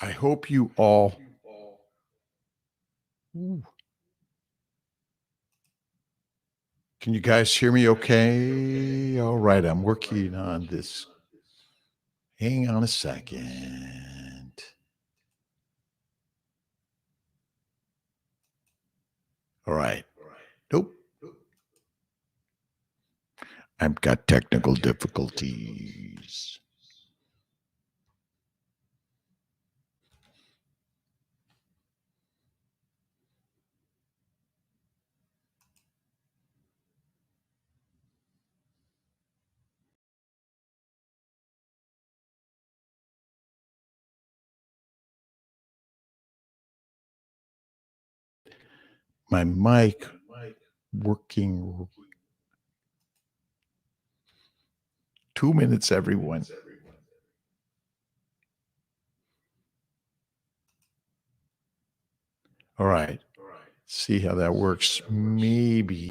I hope you all. Ooh. Can you guys hear me okay? All right, I'm working on this. Hang on a second. All right. Nope. I've got technical difficulties. My mic working. 2 minutes, everyone. All right. See how that works. Maybe.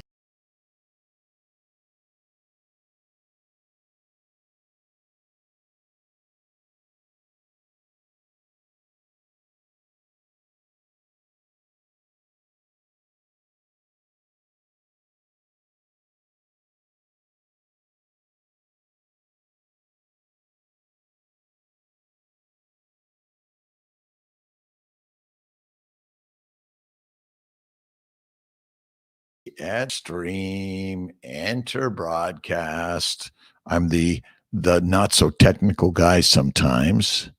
Add stream, enter broadcast. I'm the not so technical guy sometimes.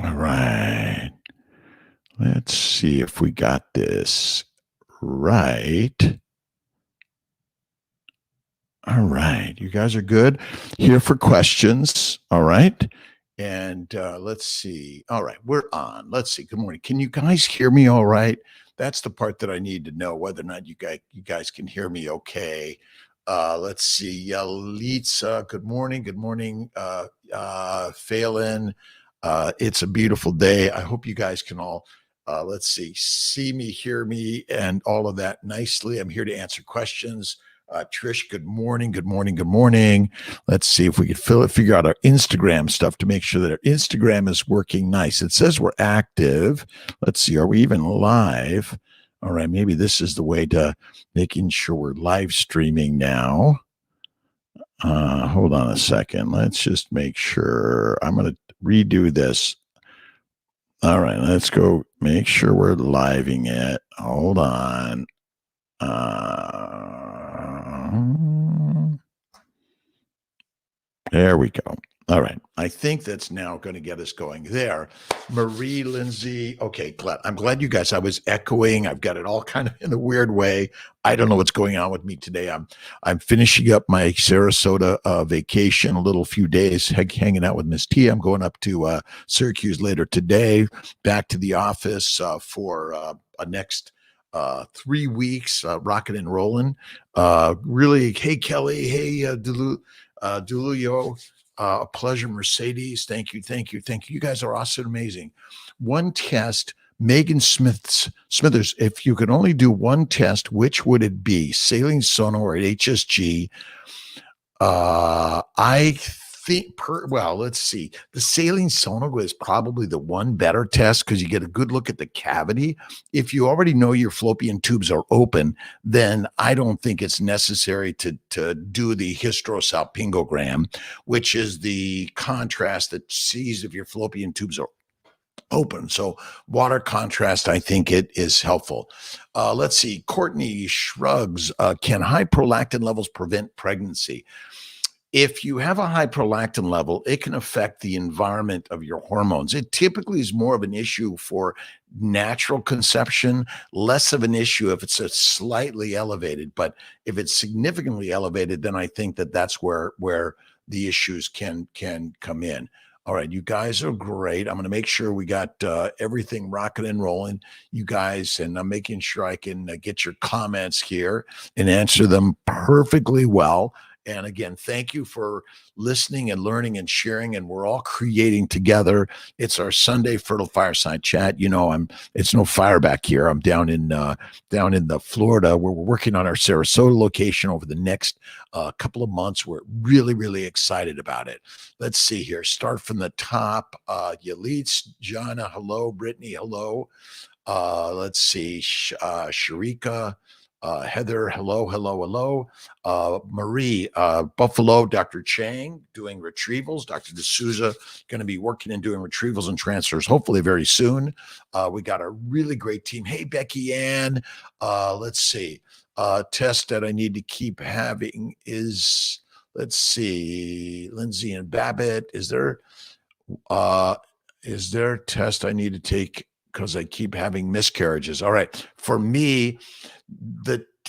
All right. Let's see if we got this right. All right. You guys are good. Here for questions. All right. And let's see. All right. We're on. Let's see. Good morning. Can you guys hear me all right? That's the part that I need to know whether or not you guys can hear me okay. Let's see. Yalitza, good morning. Good morning. Phelan. It's a beautiful day. I hope you guys can all let's see me, hear me, and all of that nicely. I'm here to answer questions. Trish, good morning, good morning, good morning. Let's see if we can figure out our Instagram stuff to make sure that our Instagram is working nice. It says we're active. Let's see, are we even live? All right, maybe this is the way to making sure we're live streaming now. Hold on a second. Let's just make sure. I'm going to redo this. All right, let's go make sure we're living it. Hold on. There we go. All right. I think that's now going to get us going there. Marie, Lindsay. Okay, I'm glad you guys. I was echoing. I've got it all kind of in a weird way. I don't know what's going on with me today. I'm finishing up my Sarasota vacation, a little few days hanging out with Miss T. I'm going up to Syracuse later today, back to the office for a next 3 weeks, rocking and rolling. Really, hey, Kelly. Hey, Duluyo. A pleasure, Mercedes. Thank you. You guys are awesome, amazing. One test, Megan Smithers. If you could only do one test, which would it be? Saline sonar or HSG? I think let's see. The saline sonar is probably the one better test because you get a good look at the cavity. If you already know your fallopian tubes are open, then I don't think it's necessary to do the hysterosalpingogram, which is the contrast that sees if your fallopian tubes are open. So water contrast, I think it is helpful. Let's see. Courtney shrugs. Can high prolactin levels prevent pregnancy? If you have a high prolactin level, it can affect the environment of your hormones. It typically is more of an issue for natural conception, less of an issue if it's a slightly elevated. But if it's significantly elevated, then I think that's where the issues can come in. All right, you guys are great. I'm going to make sure we got everything rocking and rolling, you guys, and I'm making sure I can get your comments here and answer them perfectly well. And again, thank you for listening and learning and sharing. And we're all creating together. It's our Sunday Fertile Fireside Chat. It's no fire back here. I'm down in the Florida, where we're working on our Sarasota location over the next couple of months. We're really, really excited about it. Let's see here. Start from the top. Yalitz, Jana, hello. Brittany, hello. Let's see. Sharika, Heather, hello, hello, hello. Marie, Buffalo, Dr. Chang doing retrievals. Dr. D'Souza going to be working and doing retrievals and transfers hopefully very soon. We got a really great team. Hey, Becky Ann. Let's see. Test that I need to keep having is, let's see, Lindsay and Babbitt. Is there a test I need to take because I keep having miscarriages? All right. For me,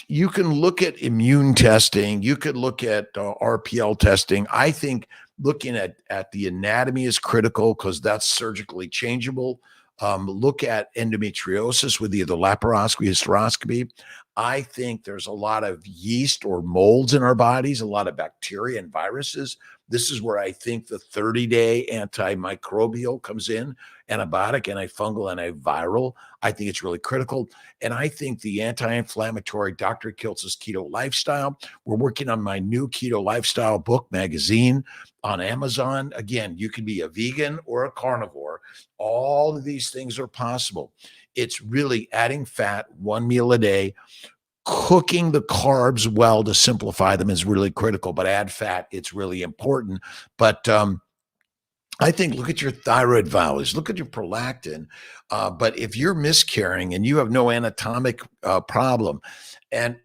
you can look at immune testing. You could look at RPL testing. I think looking at the anatomy is critical because that's surgically changeable. Look at endometriosis with either laparoscopy, hysteroscopy. I think there's a lot of yeast or molds in our bodies, a lot of bacteria and viruses. This is where I think the 30-day antimicrobial comes in, antibiotic, antifungal, antiviral. I think it's really critical. And I think the anti-inflammatory Dr. Kiltz's Keto Lifestyle. We're working on my new Keto Lifestyle book magazine on Amazon. Again, you can be a vegan or a carnivore. All of these things are possible. It's really adding fat, one meal a day. Cooking the carbs well to simplify them is really critical, but add fat, it's really important. But I think look at your thyroid values, look at your prolactin. But if you're miscarrying and you have no anatomic problem, and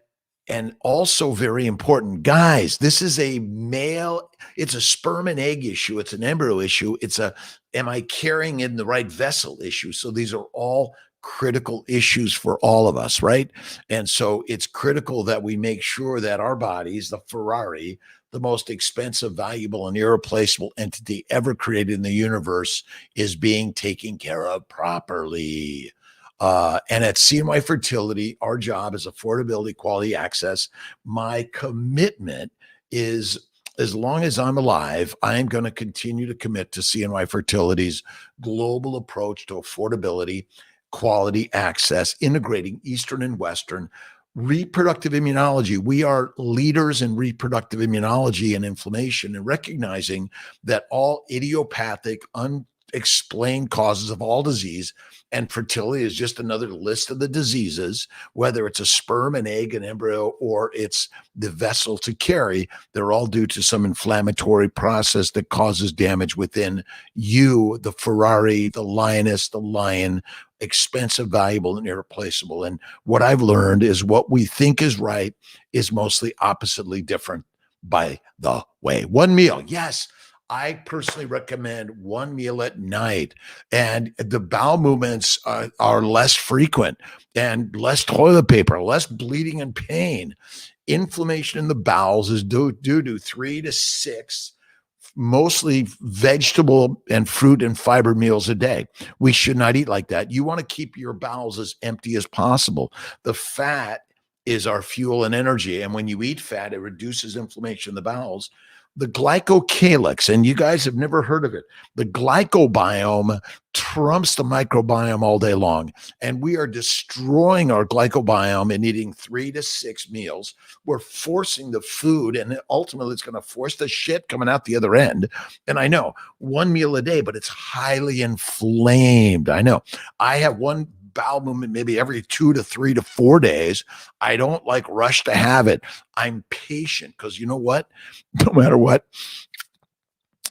also very important, guys, this is a male, it's a sperm and egg issue. It's an embryo issue. Am I carrying in the right vessel issue? So these are all critical issues for all of us, right? And so it's critical that we make sure that our bodies, the Ferrari, the most expensive, valuable, and irreplaceable entity ever created in the universe, is being taken care of properly. And at CNY Fertility, our job is affordability, quality, access. My commitment is, as long as I'm alive, I am going to continue to commit to CNY Fertility's global approach to affordability, quality, access, integrating Eastern and Western reproductive immunology. We are leaders in reproductive immunology and inflammation, and recognizing that all idiopathic, unexplained causes of all disease, and fertility is just another list of the diseases, whether it's a sperm, an egg, an embryo, or it's the vessel to carry, they're all due to some inflammatory process that causes damage within you, the Ferrari, the lioness, the lion, expensive, valuable, and irreplaceable. And what I've learned is what we think is right is mostly oppositely different. By the way, one meal, yes, I personally recommend one meal at night, and the bowel movements are less frequent, and less toilet paper, less bleeding and pain. Inflammation in the bowels is due to 3 to 6 mostly vegetable and fruit and fiber meals a day. We should not eat like that. You want to keep your bowels as empty as possible. The fat is our fuel and energy. And when you eat fat, it reduces inflammation in the bowels. The glycocalyx, and you guys have never heard of it, the glycobiome trumps the microbiome all day long. And we are destroying our glycobiome and eating 3 to 6 meals. We're forcing the food, and ultimately it's going to force the shit coming out the other end. And I know one meal a day, but it's highly inflamed. I know. I have one bowel movement maybe every 2 to 3 to 4 days. I don't like rush to have it. I'm patient because you know what? No matter what,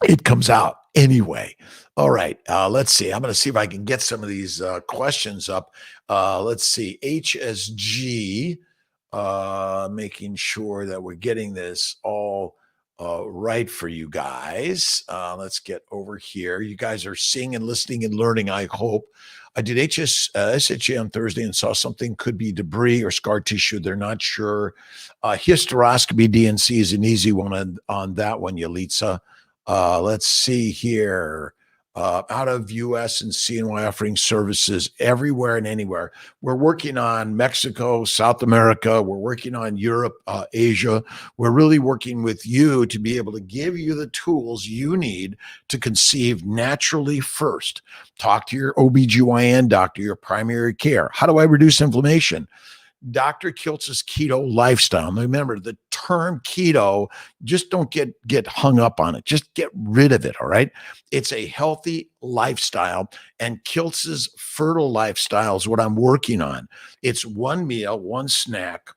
it comes out anyway. All right. Let's see. I'm going to see if I can get some of these questions up. Let's see. HSG, making sure that we're getting this all right for you guys. Let's get over here. You guys are seeing and listening and learning, I hope. I did SHA on Thursday and saw something could be debris or scar tissue. They're not sure. Hysteroscopy DNC is an easy one on that one, Yalitza. Let's see here. out of US and CNY, offering services everywhere and anywhere. We're working on Mexico, South America. We're working on Europe, Asia. We're really working with you to be able to give you the tools you need to conceive naturally first. Talk to your OBGYN doctor, your primary care. How do I reduce inflammation? Dr. Kiltz's keto lifestyle. Now, remember, the term keto, just don't get hung up on it. Just get rid of it, all right? It's a healthy lifestyle, and Kiltz's fertile lifestyle is what I'm working on. It's one meal, one snack,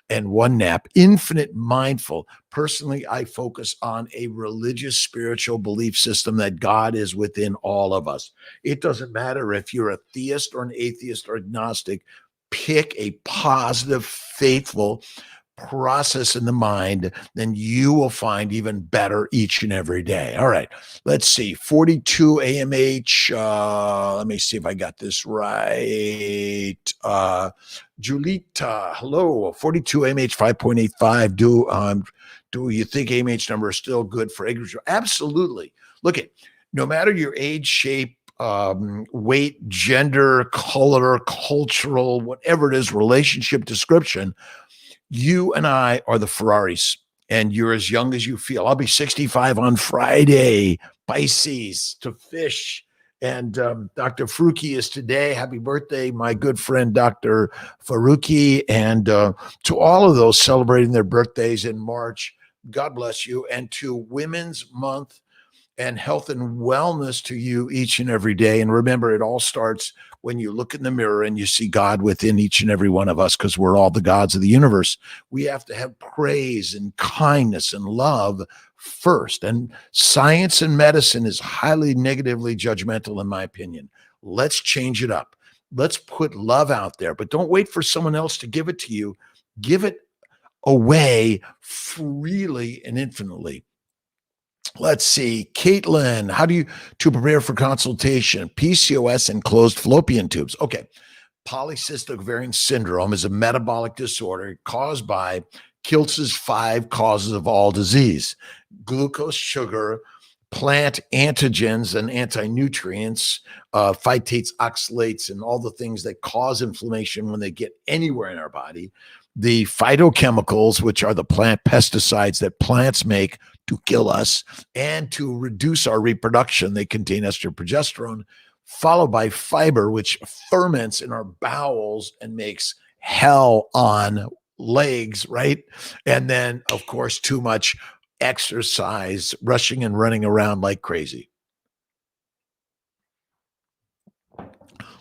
and one nap, infinite mindful. Personally, I focus on a religious, spiritual belief system that God is within all of us. It doesn't matter if you're a theist or an atheist or agnostic. Pick a positive, faithful process in the mind, then you will find even better each and every day. All right, let's see. 42 AMH. Let me see if I got this right. Julita, hello. 42 AMH 5.85. Do you think AMH number is still good for egg retrieval? Absolutely. Look at, no matter your age, shape, weight, gender, color, cultural, whatever it is, relationship description, you and I are the Ferraris, and you're as young as you feel. I'll be 65 on Friday. Pisces to fish. And Dr. Faruqi is today. Happy birthday, my good friend, Dr. Faruqi. And to all of those celebrating their birthdays in March, God bless you. And to Women's Month and health and wellness to you each and every day. And remember, it all starts when you look in the mirror and you see God within each and every one of us, because we're all the gods of the universe. We have to have praise and kindness and love first. And science and medicine is highly negatively judgmental, in my opinion. Let's change it up. Let's put love out there, but don't wait for someone else to give it to you. Give it away freely and infinitely. Let's see. Caitlin, how do you to prepare for consultation? PCOS and closed fallopian tubes. Okay. Polycystic ovarian syndrome is a metabolic disorder caused by Kiltz's 5 causes of all disease: glucose, sugar, plant antigens and anti-nutrients, phytates, oxalates, and all the things that cause inflammation when they get anywhere in our body. The phytochemicals, which are the plant pesticides that plants make to kill us and to reduce our reproduction. They contain estrogen, progesterone, followed by fiber, which ferments in our bowels and makes hell on legs, right? And then, of course, too much exercise, rushing and running around like crazy.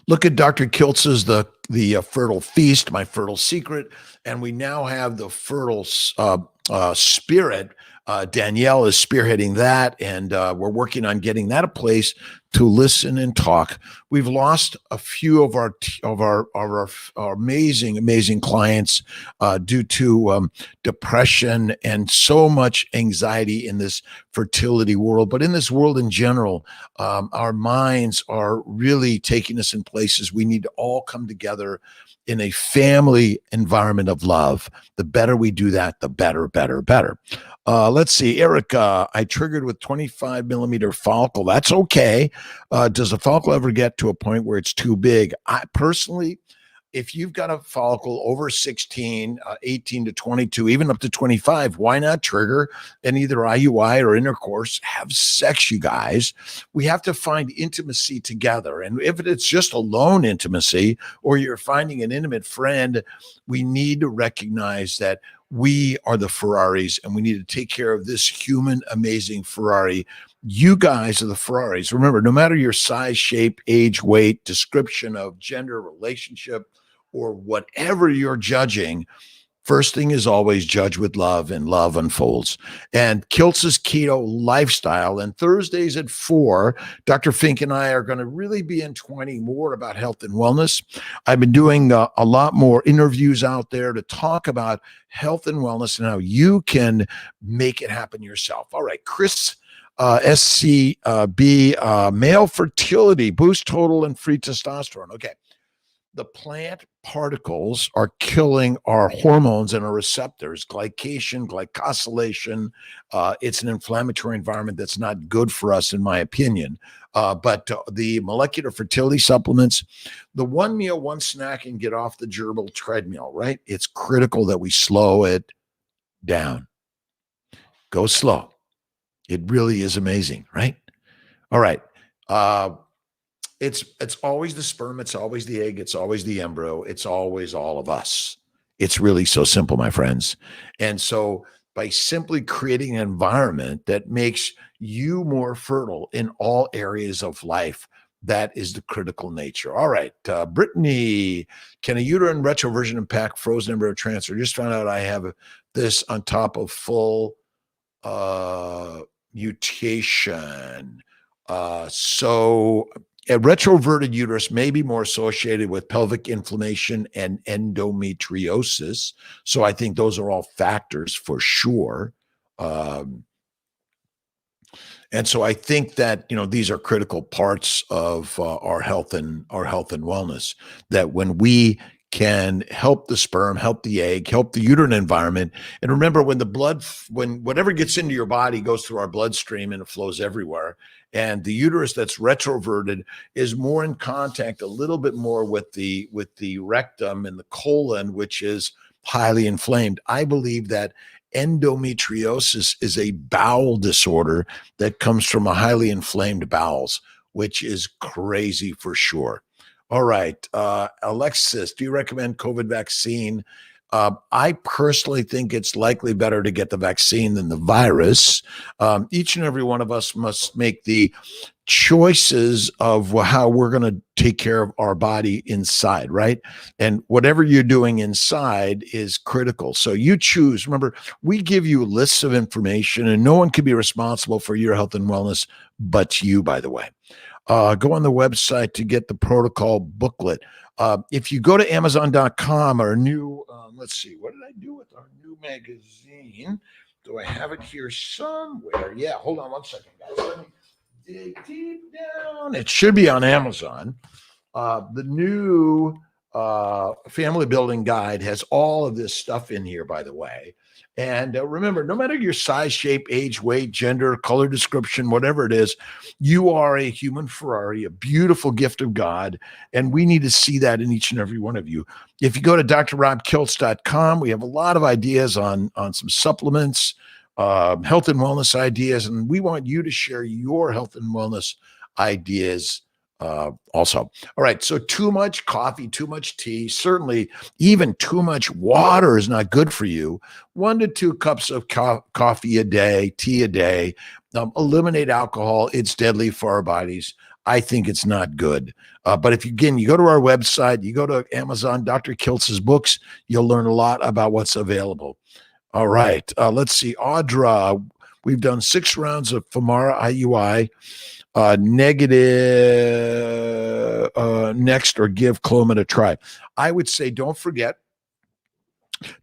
Look at Dr. Kiltz's the Fertile Feast, My Fertile Secret, and we now have the Fertile Spirit. Danielle is spearheading that, and we're working on getting that a place to listen and talk. We've lost a few of our amazing clients due to depression and so much anxiety in this fertility world, but in this world in general, our minds are really taking us in places we need to all come together in a family environment of love. The better we do that, the better. Let's see, Erica, I triggered with 25 millimeter follicle. That's okay. Does a follicle ever get to a point where it's too big? I personally, if you've got a follicle over 16, 18 to 22, even up to 25, why not trigger and either IUI or intercourse? Have sex, you guys. We have to find intimacy together. And if it's just alone intimacy, or you're finding an intimate friend, we need to recognize that we are the Ferraris and we need to take care of this human, amazing Ferrari. You guys are the Ferraris. Remember, no matter your size, shape, age, weight, description of gender, relationship, or whatever you're judging, first thing is always judge with love, and love unfolds. And Kiltz's keto lifestyle, and Thursdays at 4, Dr. Fink and I are going to really be entwining more about health and wellness. I've been doing a lot more interviews out there to talk about health and wellness and how you can make it happen yourself. All right, Chris, SCB, male fertility, boost total and free testosterone. Okay. the plant particles are killing our hormones and our receptors, glycation, glycosylation. It's an inflammatory environment that's not good for us, in my opinion. But the molecular fertility supplements, the one meal, one snack, and get off the gerbil treadmill, right? It's critical that we slow it down. Go slow. It really is amazing, right? All right. It's always the sperm, it's always the egg, it's always the embryo, it's always all of us. It's really so simple, my friends. And so by simply creating an environment that makes you more fertile in all areas of life, that is the critical nature. All right, Brittany, can a uterine retroversion impact frozen embryo transfer? Just found out I have this on top of full mutation. So a retroverted uterus may be more associated with pelvic inflammation and endometriosis. So I think those are all factors for sure. And so I think that, these are critical parts of our health and wellness, that when we can help the sperm, help the egg, help the uterine environment. And remember, when the blood, when whatever gets into your body goes through our bloodstream and it flows everywhere. And the uterus that's retroverted is more in contact a little bit more with the rectum and the colon, which is highly inflamed. I believe that endometriosis is a bowel disorder that comes from a highly inflamed bowels, which is crazy for sure. All right. Alexis, do you recommend COVID vaccine? I personally think it's likely better to get the vaccine than the virus. Each and every one of us must make the choices of how we're going to take care of our body inside, right? And whatever you're doing inside is critical. So you choose. Remember, we give you lists of information, and no one can be responsible for your health and wellness but you, by the way. Go on the website to get the protocol booklet. If you go to Amazon.com, our new, let's see, what did I do with our new magazine? Do I have it here somewhere? Yeah, hold on one second, guys. Let me dig deep down. It should be on Amazon. The new family building guide has all of this stuff in here, by the way. And remember, no matter your size, shape, age, weight, gender, color description, whatever it is, you are a human Ferrari, a beautiful gift of God. And we need to see that in each and every one of you. If you go to drrobkiltz.com, we have a lot of ideas on some supplements, health and wellness ideas. And we want you to share your health and wellness ideas also. All right. So too much coffee, too much tea, certainly even too much water is not good for you. 1 to 2 cups of coffee a day, tea a day. Eliminate alcohol. It's deadly for our bodies. I think it's not good. But if you go to our website, you go to Amazon, Dr. Kiltz's books, you'll learn a lot about what's available. All right. Let's see. Audra, we've done 6 rounds of Femara IUI. Negative next, or give Clomid a try. I would say don't forget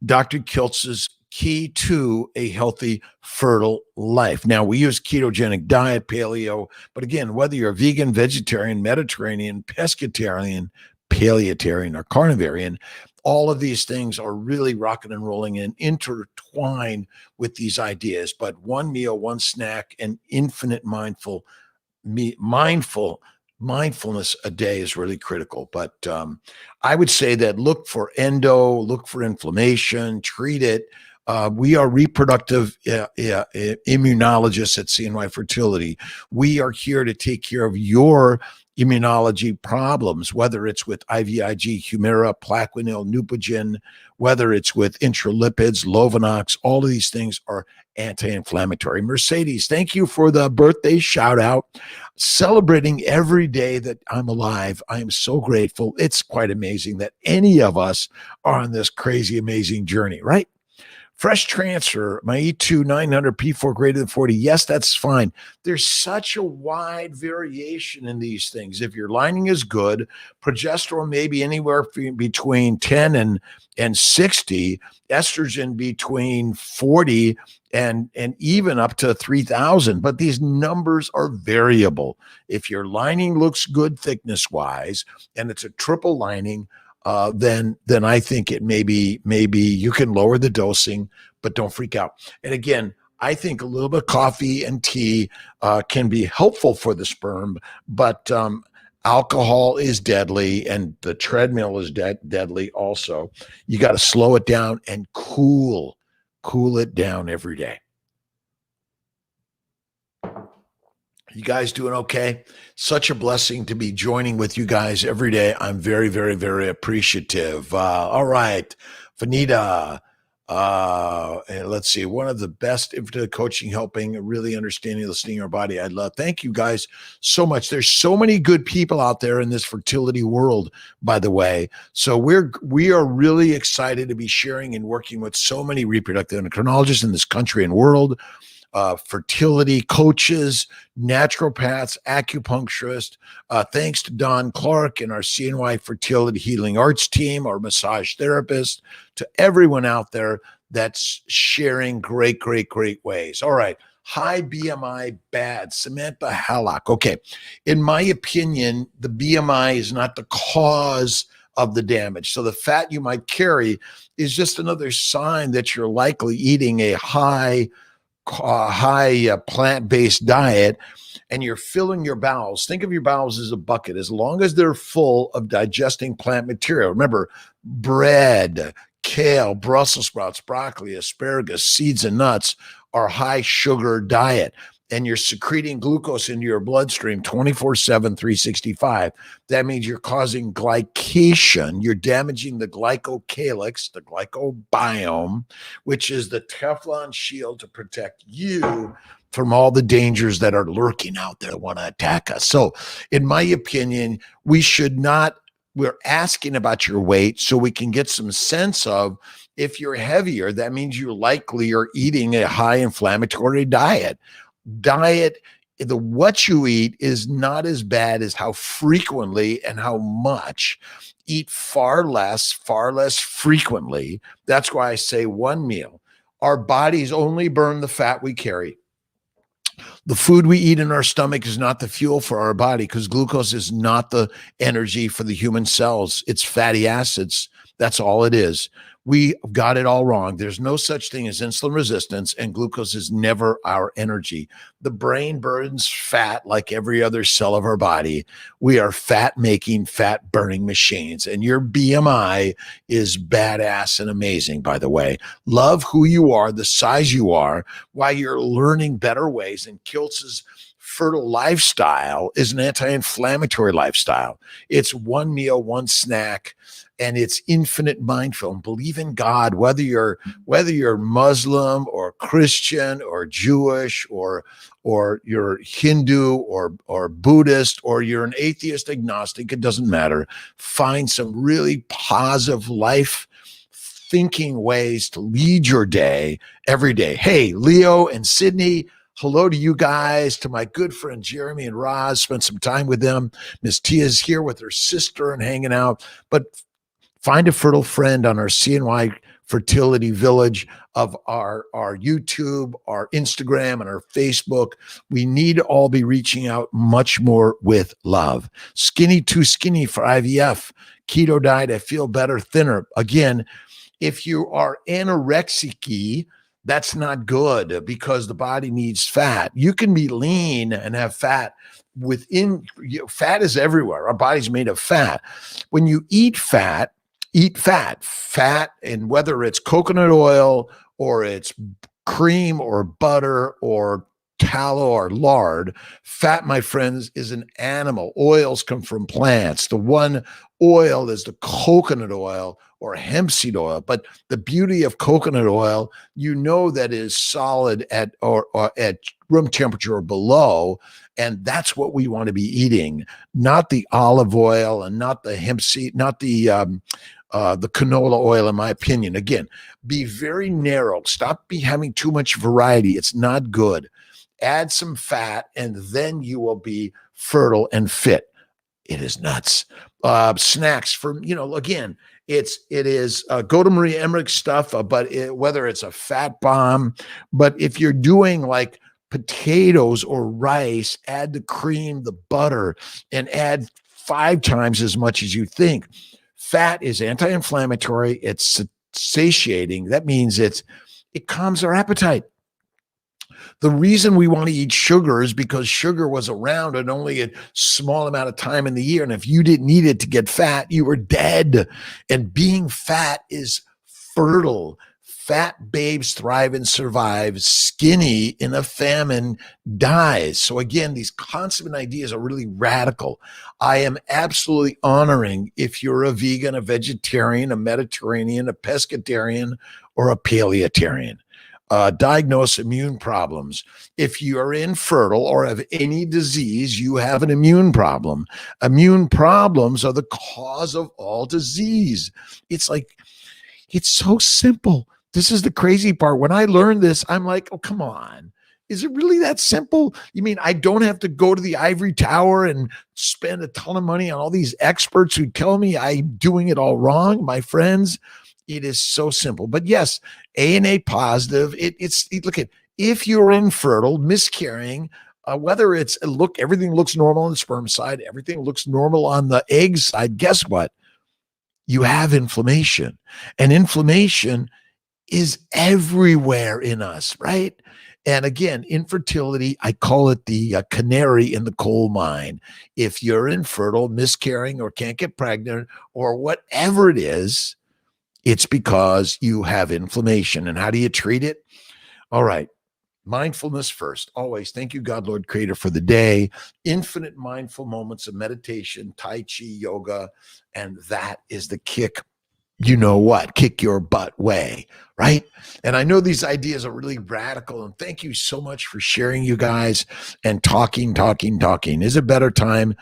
Dr. Kiltz's key to a healthy, fertile life. Now, we use ketogenic diet, paleo, but again, whether you're vegan, vegetarian, Mediterranean, pescatarian, paleotarian, or carnivarian, all of these things are really rocking and rolling and intertwined with these ideas. But one meal, one snack, and infinite mindfulness a day is really critical. But I would say that look for look for inflammation, treat it. We are reproductive immunologists at CNY Fertility. We are here to take care of your immunology problems, whether it's with IVIG, Humira, Plaquenil, Neupogen, whether it's with intralipids, Lovenox. All of these things are anti-inflammatory. Mercedes, thank you for the birthday shout out. Celebrating every day that I'm alive. I am so grateful. It's quite amazing that any of us are on this crazy, amazing journey, right? Fresh transfer, my E2 900 P4 greater than 40. Yes, that's fine. There's such a wide variation in these things. If your lining is good, progesterone may be anywhere between 10 and 60, estrogen between 40 and even up to 3,000. But these numbers are variable. If your lining looks good thickness-wise, and it's a triple lining, then I think it maybe you can lower the dosing, but don't freak out. And again, I think a little bit of coffee and tea can be helpful for the sperm, but alcohol is deadly, and the treadmill is deadly also. You got to slow it down and cool it down every day. You guys doing okay? Such a blessing to be joining with you guys every day. I'm very, very, very appreciative. All right, Vanita. And let's see, one of the best infertility coaching, helping really understanding, listening our body. I love. Thank you guys so much. There's so many good people out there in this fertility world, by the way. So we are really excited to be sharing and working with so many reproductive endocrinologists in this country and world. Fertility coaches, naturopaths, acupuncturists. Thanks to Don Clark and our CNY Fertility Healing Arts team, our massage therapist, to everyone out there that's sharing great ways. All right. High BMI, bad. Samantha Hallock. Okay. In my opinion, the BMI is not the cause of the damage. So the fat you might carry is just another sign that you're likely eating a high plant-based diet, and you're filling your bowels. Think of your bowels as a bucket. As long as they're full of digesting plant material, remember, bread, kale, Brussels sprouts, broccoli, asparagus, seeds, and nuts are high sugar diet. And you're secreting glucose into your bloodstream 24/7, 365. That means you're causing glycation. You're damaging the glycocalyx, the glycobiome, which is the Teflon shield to protect you from all the dangers that are lurking out there that want to attack us. So, in my opinion, we're asking about your weight so we can get some sense of, if you're heavier, that means you likely are eating a high inflammatory diet. What you eat is not as bad as how frequently and how much. Eat far less frequently. That's why I say one meal. Our bodies only burn the fat we carry. The food we eat in our stomach is not the fuel for our body, because glucose is not the energy for the human cells. It's fatty acids. That's all it is. We got it all wrong. There's no such thing as insulin resistance, and glucose is never our energy. The brain burns fat like every other cell of our body. We are fat-making, fat-burning machines, and your BMI is badass and amazing, by the way. Love who you are, the size you are, while you're learning better ways. And Kiltz's fertile lifestyle is an anti-inflammatory lifestyle. It's one meal, one snack, and it's infinite mindful. And believe in God, whether you're Muslim or Christian or Jewish or you're Hindu or Buddhist, or you're an atheist, agnostic, it doesn't matter. Find some really positive life thinking ways to lead your day every day. Hey, Leo and Sydney, hello to you guys, to my good friend Jeremy and Roz. Spent some time with them. Miss Tia's here with her sister and hanging out. But find a fertile friend on our CNY Fertility Village of our YouTube, our Instagram, and our Facebook. We need to all be reaching out much more with love. Skinny too skinny for IVF. Keto diet, I feel better, thinner. Again, if you are anorexic, that's not good, because the body needs fat. You can be lean and have fat within. Fat is everywhere. Our body's made of fat. When you eat fat, and whether it's coconut oil or it's cream or butter or tallow or lard. Fat, my friends, is an animal. Oils come from plants. The one oil is the coconut oil or hemp seed oil. But the beauty of coconut oil, that is solid at room temperature or below. And that's what we want to be eating, not the olive oil and not the hemp seed, not the canola oil, in my opinion. Again, be very narrow. Stop having too much variety. It's not good. Add some fat, and then you will be fertile and fit. It is nuts. Snacks for, again, it is go to Maria Emmerich stuff, but whether it's a fat bomb, but if you're doing like potatoes or rice, add the cream, the butter, and add 5 times as much as you think. Fat is anti-inflammatory. It's satiating. That means it calms our appetite. The reason we want to eat sugar is because sugar was around in only a small amount of time in the year. And if you didn't eat it to get fat, you were dead. And being fat is fertile. Fat babes thrive and survive. Skinny in a famine dies. So again, these concepts and ideas are really radical. I am absolutely honoring if you're a vegan, a vegetarian, a Mediterranean, a pescatarian, or a paleotarian. Diagnose immune problems. If you are infertile or have any disease, you have an immune problem. Immune problems are the cause of all disease. It's so simple. This is the crazy part. When I learned this, I'm like, oh, come on. Is it really that simple? You mean I don't have to go to the ivory tower and spend a ton of money on all these experts who tell me I'm doing it all wrong? My friends, it is so simple. But yes, ANA positive. Look at, if you're infertile, miscarrying, whether it's everything looks normal on the sperm side, everything looks normal on the egg side. Guess what? You have inflammation, and inflammation is everywhere in us, right? And again, infertility, I call it the canary in the coal mine. If you're infertile, miscarrying, or can't get pregnant, or whatever it is, it's because you have inflammation. And how do you treat it? All right. Mindfulness first. Always. Thank you, God, Lord, Creator, for the day. Infinite mindful moments of meditation, Tai Chi, yoga. And that is the kick. You know what? Kick your butt way, right? And I know these ideas are really radical. And thank you so much for sharing, you guys, and talking. Is it better time?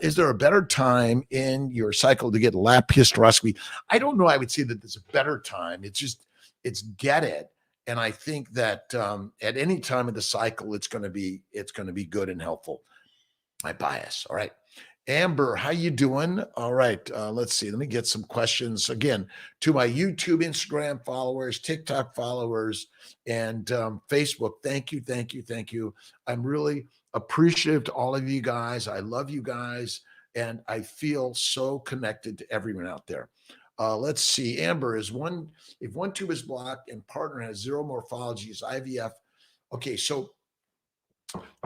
Is there a better time in your cycle to get lap hysteroscopy? I don't know. I would say that there's a better time. It's get it. And I think that at any time of the cycle, it's going to be good and helpful. My bias. All right. Amber, how you doing? All right. Let's see. Let me get some questions again to my YouTube, Instagram followers, TikTok followers, and Facebook. Thank you. I'm really appreciative to all of you guys. I love you guys, and I feel so connected to everyone out there. Let's see. Amber, if one tube is blocked and partner has zero morphology, is IVF? Okay, so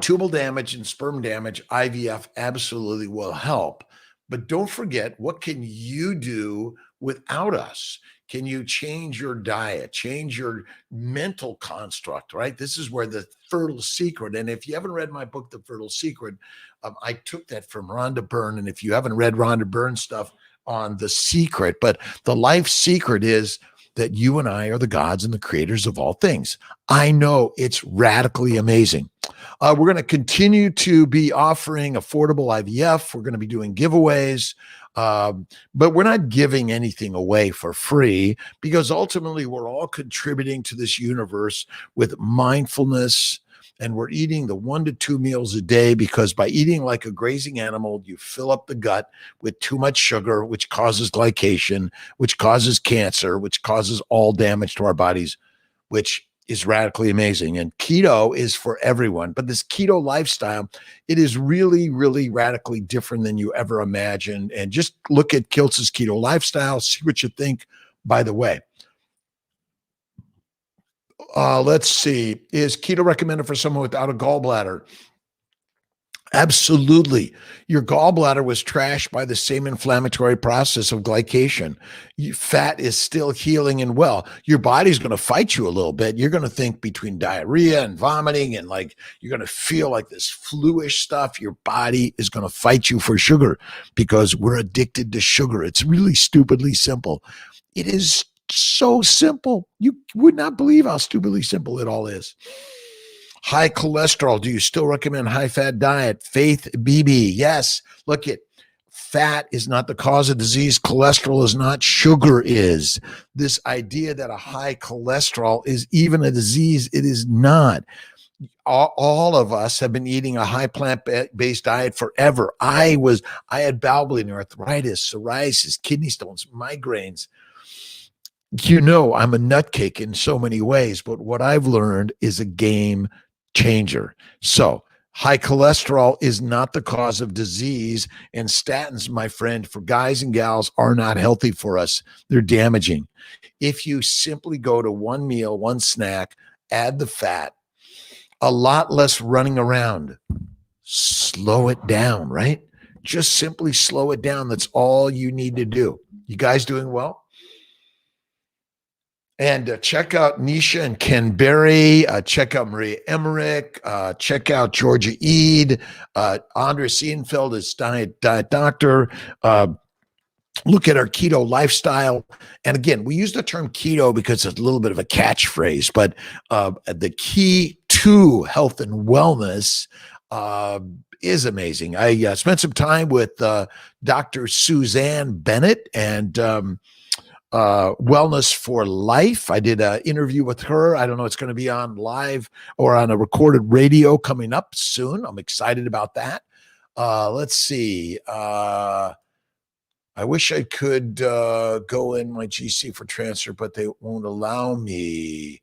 tubal damage and sperm damage, IVF absolutely will help. But don't forget, what can you do without us? Can you change your diet, change your mental construct, right? This is where the fertile secret, and if you haven't read my book, The Fertile Secret, I took that from Rhonda Byrne. And if you haven't read Rhonda Byrne stuff on The Secret, but the life secret is that you and I are the gods and the creators of all things. I know it's radically amazing. We're going to continue to be offering affordable IVF. We're going to be doing giveaways, but we're not giving anything away for free, because ultimately we're all contributing to this universe with mindfulness, and we're eating the 1 to 2 meals a day, because by eating like a grazing animal, you fill up the gut with too much sugar, which causes glycation, which causes cancer, which causes all damage to our bodies, which is radically amazing. And keto is for everyone. But this keto lifestyle, it is really, really radically different than you ever imagined. And just look at Kiltz's keto lifestyle, see what you think. By the way, let's see. Is keto recommended for someone without a gallbladder? Absolutely. Your gallbladder was trashed by the same inflammatory process of glycation. Fat is still healing and well. Your body's going to fight you a little bit. You're going to think between diarrhea and vomiting, and like you're going to feel like this fluish stuff. Your body is going to fight you for sugar, because we're addicted to sugar. It's really stupidly simple. It is so simple. You would not believe how stupidly simple it all is. High cholesterol. Do you still recommend high-fat diet? Faith BB. Yes. Look, fat is not the cause of disease. Cholesterol is not. Sugar is. This idea that a high cholesterol is even a disease, it is not. All of us have been eating a high plant-based diet forever. I had bowel bleeding, arthritis, psoriasis, kidney stones, migraines. You know, I'm a nutcake in so many ways, but what I've learned is a game changer. So High cholesterol is not the cause of disease, and statins, my friend, for guys and gals are not healthy for us. They're damaging. If you simply go to one meal, one snack, add the fat, a lot less running around, slow it down, right? Just simply slow it down. That's all you need to do. You guys doing well? And check out Nisha and Ken Berry. Check out Maria Emmerich. Check out Georgia Eid. Andres Seenfeld is diet doctor. Look at our keto lifestyle. And again, we use the term keto because it's a little bit of a catchphrase, but the key to health and wellness is amazing. I spent some time with Dr. Suzanne Bennett and Wellness for Life. I did an interview with her. I don't know, it's going to be on live or on a recorded radio coming up soon. I'm excited about that. Let's see. I wish I could go in my GC for transfer, but they won't allow me.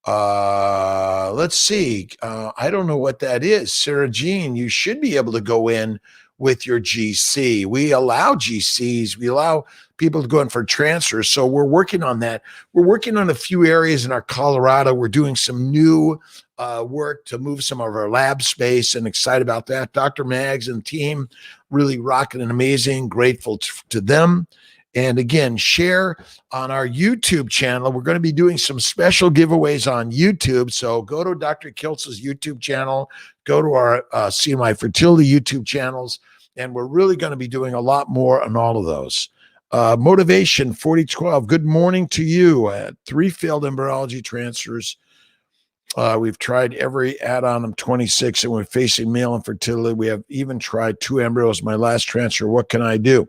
Let's see. I don't know what that is. Sarah Jean, you should be able to go in with your GC. We allow GCs. We allow people to go in for transfers. So we're working on that. We're working on a few areas in our Colorado. We're doing some new work to move some of our lab space, and excited about that. Dr. Maggs and team really rocking and amazing. Grateful to them. And again, share on our YouTube channel. We're going to be doing some special giveaways on YouTube. So go to Dr. Kiltz's YouTube channel, go to our See My Fertility YouTube channels, and we're really going to be doing a lot more on all of those. Motivation 4012. Good morning to you. 3 failed embryology transfers. We've tried every add-on. I'm 26 and we're facing male infertility. We have even tried 2 embryos. My last transfer. What can I do?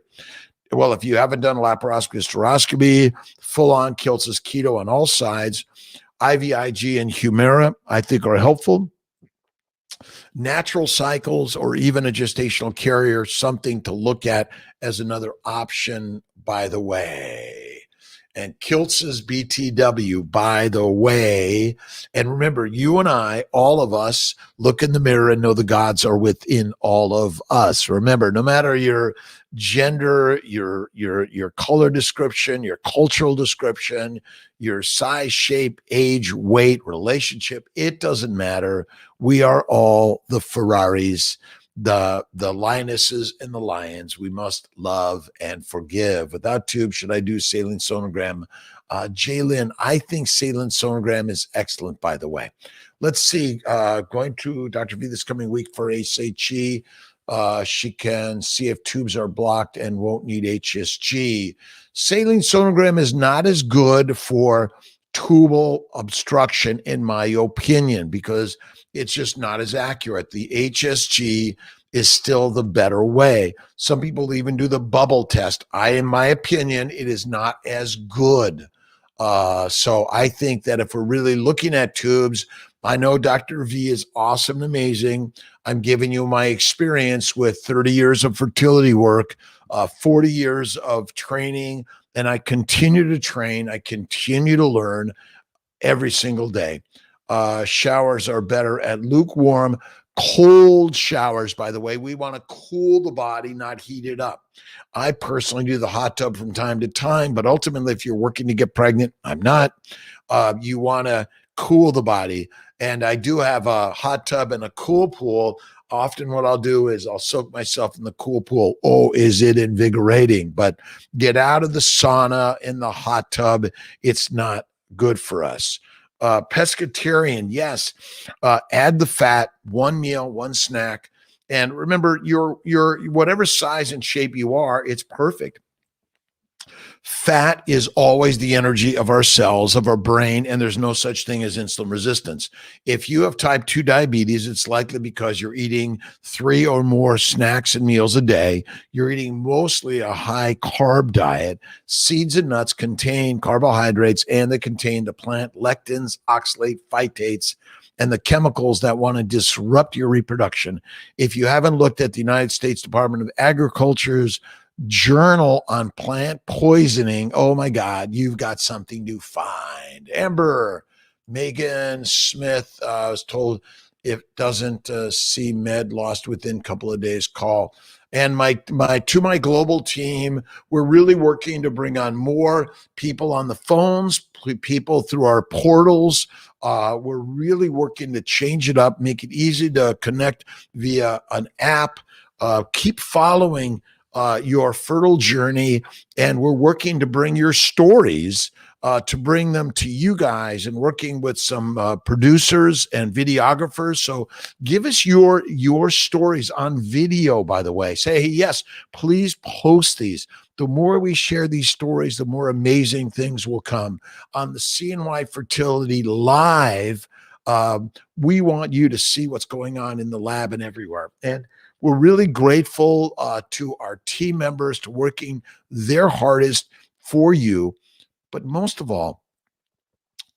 Well, if you haven't done laparoscopy, hysteroscopy, full-on Kiltz's keto on all sides, IVIG and Humira, I think are helpful. Natural cycles or even a gestational carrier, something to look at as another option, by the way. And Kiltz's BTW, by the way. And remember, you and I, all of us, look in the mirror and know the gods are within all of us. Remember, no matter your gender, your color description, your cultural description, your size, shape, age, weight, relationship, it doesn't matter. We are all the Ferraris, the lionesses and the lions. We must love and forgive. Without tube, should I do saline sonogram? Jalen, I think saline sonogram is excellent, by the way. Let's see. Going to Dr. V this coming week for HHE. She can see if tubes are blocked and won't need HSG. Saline sonogram is not as good for tubal obstruction, in my opinion, because it's just not as accurate. The HSG is still the better way. Some people even do the bubble test. In my opinion, it is not as good. So I think that if we're really looking at tubes, I know Dr. V is awesome and amazing. I'm giving you my experience with 30 years of fertility work, 40 years of training, and I continue to train. I continue to learn every single day. Showers are better at lukewarm, cold showers, by the way. We want to cool the body, not heat it up. I personally do the hot tub from time to time, but ultimately, if you're working to get pregnant, I'm not. You want to cool the body. And I do have a hot tub and a cool pool. Often what I'll do is I'll soak myself in the cool pool. Oh, is it invigorating? But get out of the sauna in the hot tub. It's not good for us. Pescatarian, yes. Add the fat, one meal, one snack. And remember, your whatever size and shape you are, it's perfect. Fat is always the energy of our cells, of our brain, and there's no such thing as insulin resistance. If you have type 2 diabetes, it's likely because you're eating 3 or more snacks and meals a day. You're eating mostly a high carb diet. Seeds and nuts contain carbohydrates, and they contain the plant lectins, oxalate, phytates, and the chemicals that want to disrupt your reproduction. If you haven't looked at the United States Department of Agriculture's journal on plant poisoning, oh my God, you've got something to find. Amber, Megan Smith, I was told If it doesn't see med lost within a couple of days, call. And my global team, we're really working to bring on more people on the phones, people through our portals. We're really working to change it up, make it easy to connect via an app. Keep following your fertile journey, and we're working to bring your stories, to bring them to you guys, and working with some producers and videographers. So give us your stories on video, by the way. Say, hey, yes, please post these. The more we share these stories, the more amazing things will come. On the CNY Fertility Live, we want you to see what's going on in the lab and everywhere. And we're really grateful to our team members, to working their hardest for you. But most of all,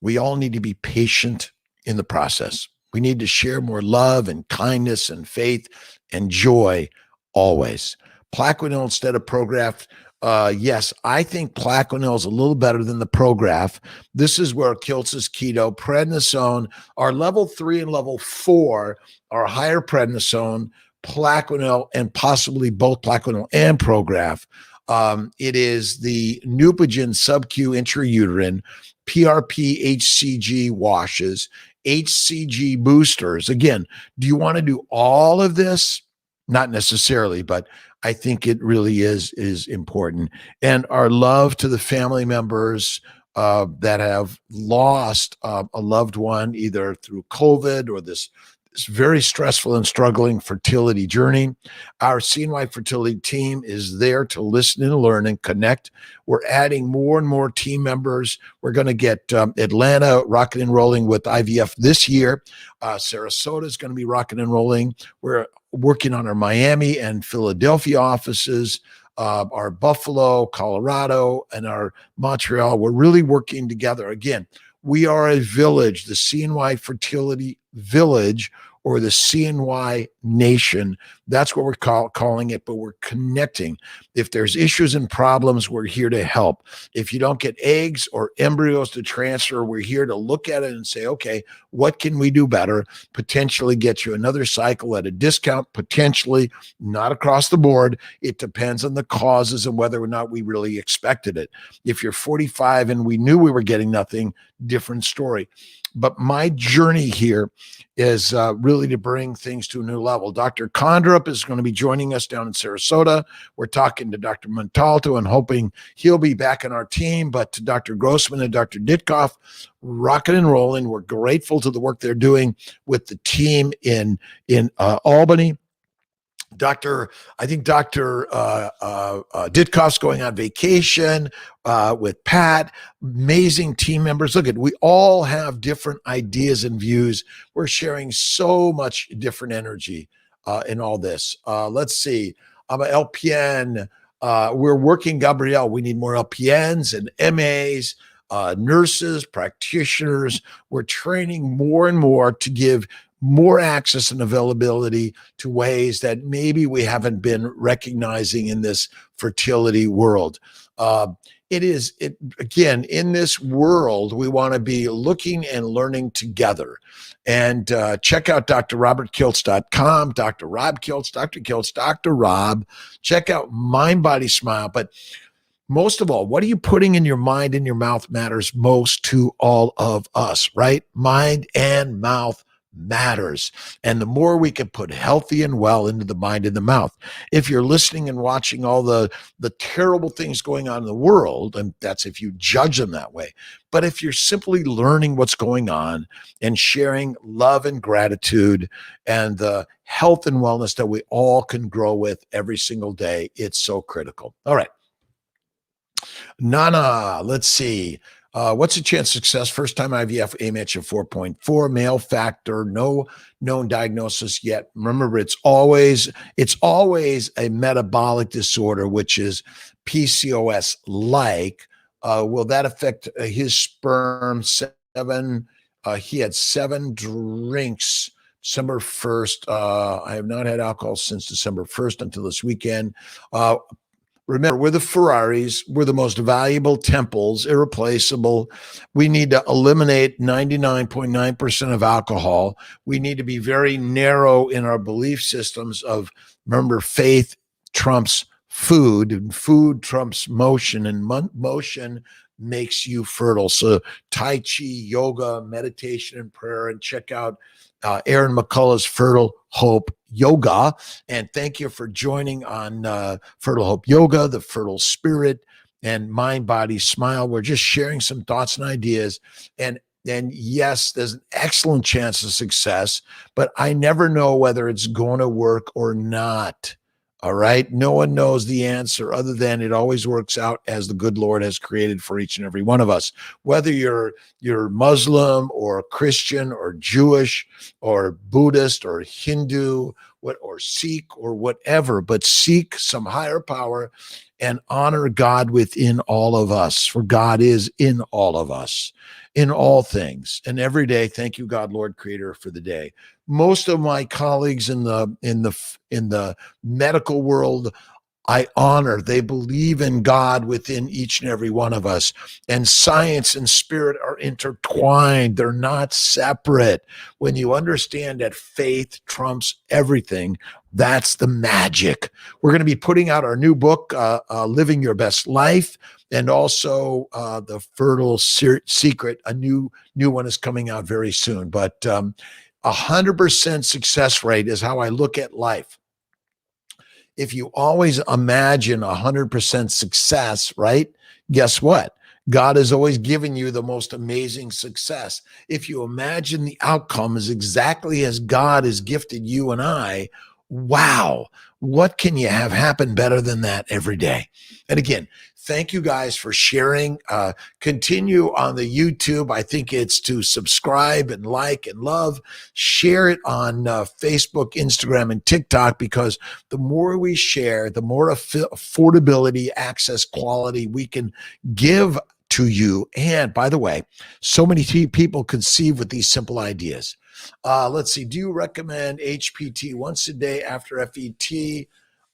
we all need to be patient in the process. We need to share more love and kindness and faith and joy always. Plaquenil instead of Prograf. Yes, I think Plaquenil is a little better than the Prograf. This is where Kiltz is keto, prednisone. Our level 3 and level 4 are higher prednisone, Plaquenil, and possibly both Plaquenil and Prograf. It is the Neupogen sub-Q intrauterine, PRP HCG washes, HCG boosters. Again, do you want to do all of this? Not necessarily, but I think it really is important. And our love to the family members that have lost a loved one, either through COVID or this very stressful and struggling fertility journey. Our CNY fertility team is there to listen and learn and connect. We're adding more and more team members. We're going to get Atlanta rocking and rolling with IVF this year. Sarasota is going to be rocking and rolling. We're working on our Miami and Philadelphia offices, our Buffalo, Colorado, and our Montreal. We're really working together. Again, we are a village, the CNY Fertility Village, or the CNY Nation. That's what we're calling it, but we're connecting. If there's issues and problems, we're here to help. If you don't get eggs or embryos to transfer, we're here to look at it and say, okay, what can we do better? Potentially get you another cycle at a discount, potentially not across the board. It depends on the causes and whether or not we really expected it. If you're 45 and we knew we were getting nothing, different story. But my journey here is really to bring things to a new level. Dr. Kondrup is going to be joining us down in Sarasota. We're talking to Dr. Montalto and hoping he'll be back in our team. But to Dr. Grossman and Dr. Ditkoff, rocking and rolling. We're grateful to the work they're doing with the team in Albany. I think Dr. Ditkoff's going on vacation with Pat. Amazing team members. Look, we all have different ideas and views. We're sharing so much different energy in all this. Let's see. I'm an LPN. We're working, Gabrielle. We need more LPNs and MAs, nurses, practitioners. We're training more and more to give more access and availability to ways that maybe we haven't been recognizing in this fertility world. Again, in this world, we want to be looking and learning together. And check out drrobertkiltz.com, Dr. Rob Kiltz, Dr. Kiltz, Dr. Rob. Check out Mind, Body, Smile. But most of all, what are you putting in your mind and your mouth matters most to all of us, right? Mind and mouth matters. And the more we can put healthy and well into the mind and the mouth. If you're listening and watching all the terrible things going on in the world, and that's if you judge them that way. But if you're simply learning what's going on and sharing love and gratitude and the health and wellness that we all can grow with every single day, it's so critical. All right. Nana, let's see. What's the chance of success? First time IVF, AMH of 4.4, male factor, no known diagnosis yet. Remember, it's always a metabolic disorder, which is PCOS like. Will that affect his sperm? He had 7 drinks December 1st. I have not had alcohol since December 1st until this weekend. Remember, we're the Ferraris. We're the most valuable temples, irreplaceable. We need to eliminate 99.9% of alcohol. We need to be very narrow in our belief systems of, remember, faith trumps food, and food trumps motion, and motion makes you fertile. So Tai Chi, yoga, meditation, and prayer, and check out Aaron McCullough's Fertile Hope Yoga. And thank you for joining on Fertile Hope Yoga, the Fertile Spirit, and Mind, Body, Smile. We're just sharing some thoughts and ideas. And yes, there's an excellent chance of success, but I never know whether it's going to work or not. All right. No one knows the answer other than it always works out as the good Lord has created for each and every one of us. Whether you're Muslim or Christian or Jewish or Buddhist or Hindu or Sikh or whatever, but seek some higher power and honor God within all of us, for God is in all of us, in all things. And every day, thank you, God, Lord, Creator, for the day. Most of my colleagues in the medical world, I honor. They believe in God within each and every one of us. And science and spirit are intertwined. They're not separate. When you understand that faith trumps everything, that's the magic. We're going to be putting out our new book, Living Your Best Life, and also The Fertile Secret. A new one is coming out very soon. But 100% success rate is how I look at life. If you always imagine 100% success, right? Guess what? God has always given you the most amazing success. If you imagine the outcome is exactly as God has gifted you and I, wow, what can you have happen better than that every day? And again, thank you guys for sharing. Continue on the YouTube. I think it's to subscribe and like and love. Share it on Facebook, Instagram, and TikTok, because the more we share, the more affordability, access, quality we can give to you. And by the way, so many people conceive with these simple ideas. Let's see. Do you recommend HPT once a day after FET?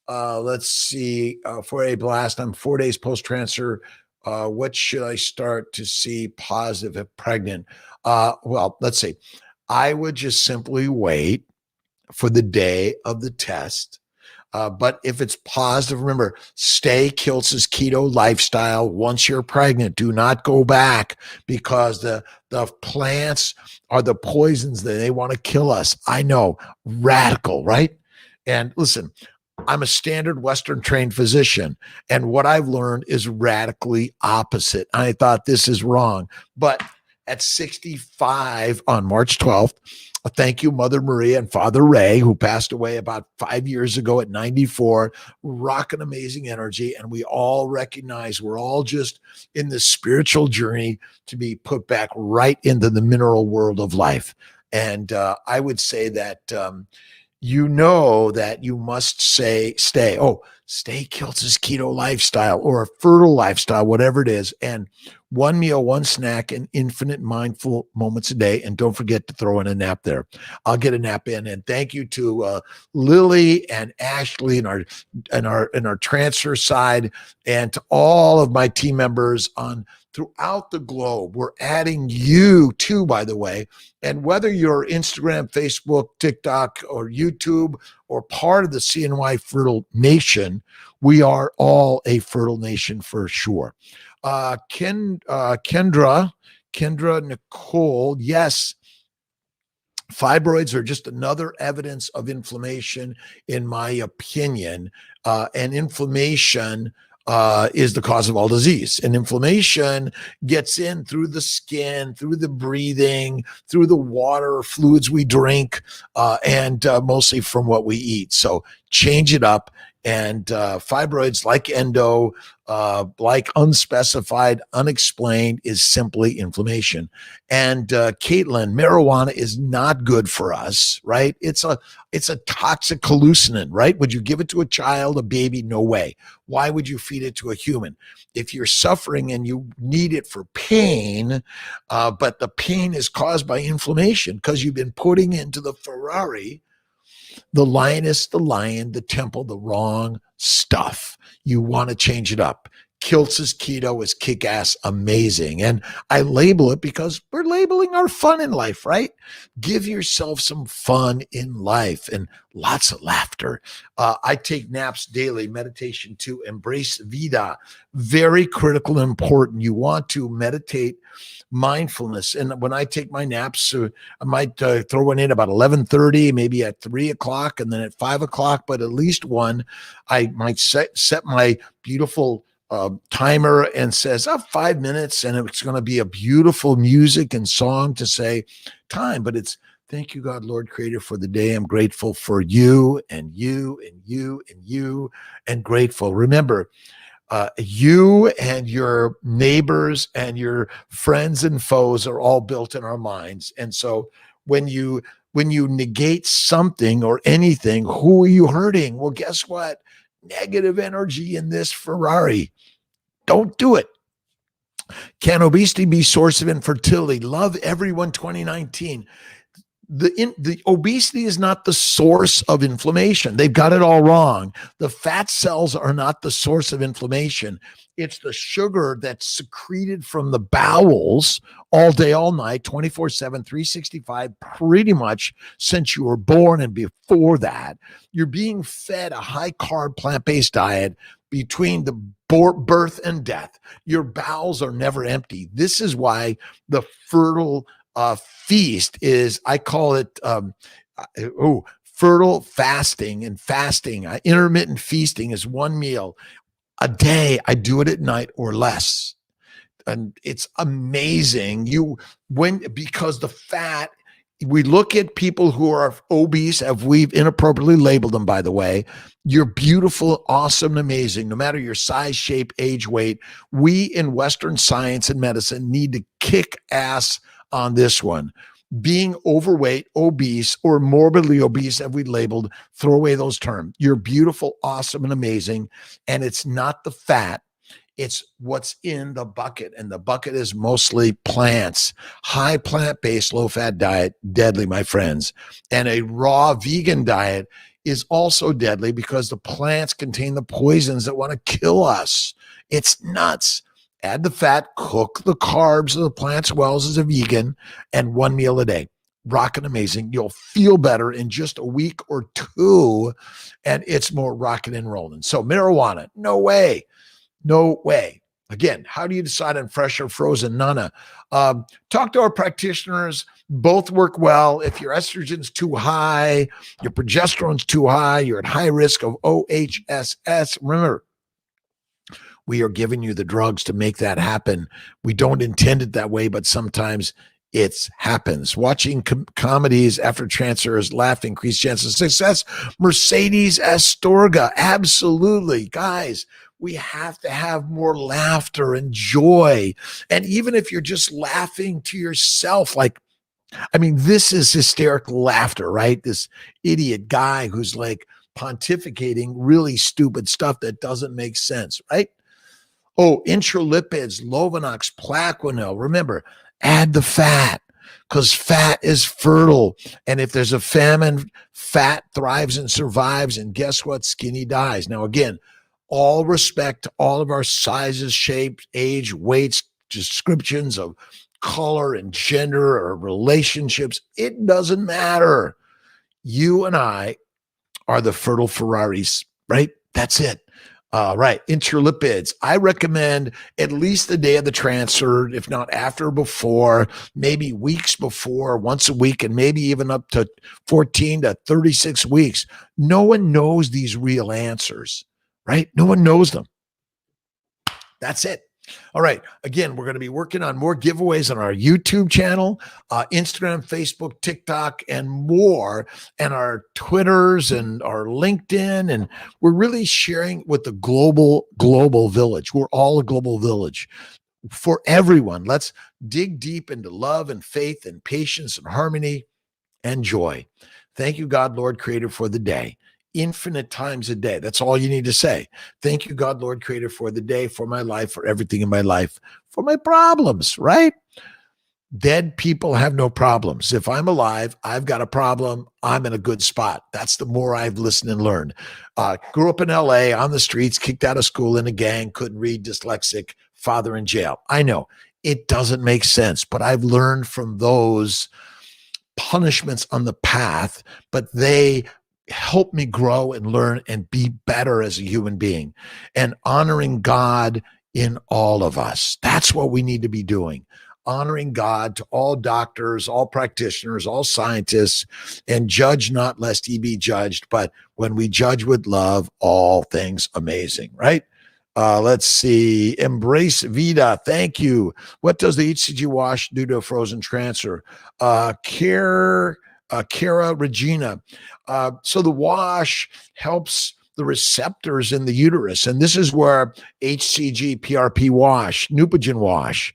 Let's see. For a blast, I'm 4 days post-transfer. What should I start to see positive if pregnant? Well, let's see. I would just simply wait for the day of the test. But if it's positive, remember, stay Kiltz's keto lifestyle once you're pregnant. Do not go back, because the plants are the poisons that they want to kill us. I know, radical, right? And listen, I'm a standard Western trained physician, and what I've learned is radically opposite. I thought this is wrong, but at 65 on March 12th, thank you, Mother Maria and Father Ray, who passed away about 5 years ago at 94, rocking amazing energy. And we all recognize we're all just in this spiritual journey to be put back right into the mineral world of life. And I would say that you know that you must stay Kiltz's keto lifestyle or a fertile lifestyle, whatever it is. And one meal, one snack, and infinite mindful moments a day. And don't forget to throw in a nap there. I'll get a nap in. And thank you to Lily and Ashley and our transfer side, and to all of my team members throughout the globe. We're adding you too, by the way. And whether you're Instagram, Facebook, TikTok, or YouTube, or part of the CNY Fertile Nation, we are all a fertile nation for sure. Kendra Nicole, yes, fibroids are just another evidence of inflammation, in my opinion. And inflammation is the cause of all disease. And inflammation gets in through the skin, through the breathing, through the water or fluids we drink, and mostly from what we eat. So change it up. And fibroids, like endo, like unspecified, unexplained, is simply inflammation. And Caitlin, marijuana is not good for us, right? It's a toxic hallucinant, right? Would you give it to a child, a baby? No way. Why would you feed it to a human? If you're suffering and you need it for pain, but the pain is caused by inflammation because you've been putting into the Ferrari the lioness, the lion, the temple, the wrong stuff. You want to change it up. Kiltz's keto is kick-ass amazing. And I label it because we're labeling our fun in life, right? Give yourself some fun in life and lots of laughter. I take naps daily, meditation to embrace vida. Very critical and important. You want to meditate mindfulness. And when I take my naps, I might throw one in about 11:30, maybe at 3 o'clock, and then at 5 o'clock, but at least one. I might set my beautiful timer and says 5 minutes, and it's going to be a beautiful music and song to say time, but it's thank you, God, Lord, Creator, for the day. I'm grateful for you and you and you and you and grateful. Remember, you and your neighbors and your friends and foes are all built in our minds. And so when you negate something or anything, who are you hurting? Well, guess what? Negative energy in this Ferrari. Don't do it. Can obesity be source of infertility? Love everyone 2019. The obesity is not the source of inflammation. They've got it all wrong. The fat cells are not the source of inflammation. It's the sugar that's secreted from the bowels all day, all night, 24/7, 365, pretty much since you were born and before that. You're being fed a high-carb, plant-based diet between the birth and death. Your bowels are never empty. This is why the fertile feast is, I call it fertile fasting. And fasting, intermittent feasting is one meal a day. I do it at night or less. And it's amazing. Because the fat, we look at people who are obese, we've inappropriately labeled them, by the way. You're beautiful, awesome, amazing, no matter your size, shape, age, weight. We in Western science and medicine need to kick ass on this one. Being overweight, obese, or morbidly obese, as we labeled, throw away those terms. You're beautiful, awesome, and amazing. And it's not the fat. It's what's in the bucket. And the bucket is mostly plants. High plant-based, low-fat diet, deadly, my friends. And a raw vegan diet is also deadly because the plants contain the poisons that want to kill us. It's nuts. Add the fat, cook the carbs of the plants well as a vegan, and one meal a day. Rockin' amazing. You'll feel better in just a week or two, and it's more rockin' and rolling. So marijuana, no way. No way. Again, how do you decide on fresh or frozen? Nana. Talk to our practitioners. Both work well. If your estrogen's too high, your progesterone's too high, you're at high risk of OHSS. Remember, we are giving you the drugs to make that happen. We don't intend it that way, but sometimes it happens. Watching comedies after transfers, laugh, increased chances of success. Mercedes Astorga, absolutely. Guys, we have to have more laughter and joy. And even if you're just laughing to yourself, this is hysterical laughter, right? This idiot guy who's like pontificating really stupid stuff that doesn't make sense, right? Oh, intralipids, Lovenox, Plaquenil. Remember, add the fat because fat is fertile. And if there's a famine, fat thrives and survives. And guess what? Skinny dies. Now, again, all respect to all of our sizes, shapes, age, weights, descriptions of color and gender or relationships. It doesn't matter. You and I are the fertile Ferraris, right? That's it. Right. Intralipids. I recommend at least the day of the transfer, if not after or before, maybe weeks before, once a week, and maybe even up to 14 to 36 weeks. No one knows these real answers, right? No one knows them. That's it. All right. Again, we're going to be working on more giveaways on our YouTube channel, Instagram, Facebook, TikTok, and more, and our Twitters and our LinkedIn. And we're really sharing with the global village. We're all a global village for everyone. Let's dig deep into love and faith and patience and harmony and joy. Thank you, God, Lord, Creator, for the day. Infinite times a day. That's all you need to say. Thank you, God, Lord, Creator, for the day, for my life, for everything in my life, for my problems, right? Dead people have no problems. If I'm alive, I've got a problem. I'm in a good spot. That's the more I've listened and learned. Grew up in LA on the streets, kicked out of school in a gang, couldn't read, dyslexic, father in jail. I know it doesn't make sense, but I've learned from those punishments on the path, but they help me grow and learn and be better as a human being and honoring God in all of us. That's what we need to be doing. Honoring God to all doctors, all practitioners, all scientists, and judge not lest ye be judged. But when we judge with love, all things amazing, right? Let's see. Embrace Vida. Thank you. What does the HCG wash do to a frozen transfer? Kara Regina. So the wash helps the receptors in the uterus. And this is where HCG, PRP wash, Neupogen wash,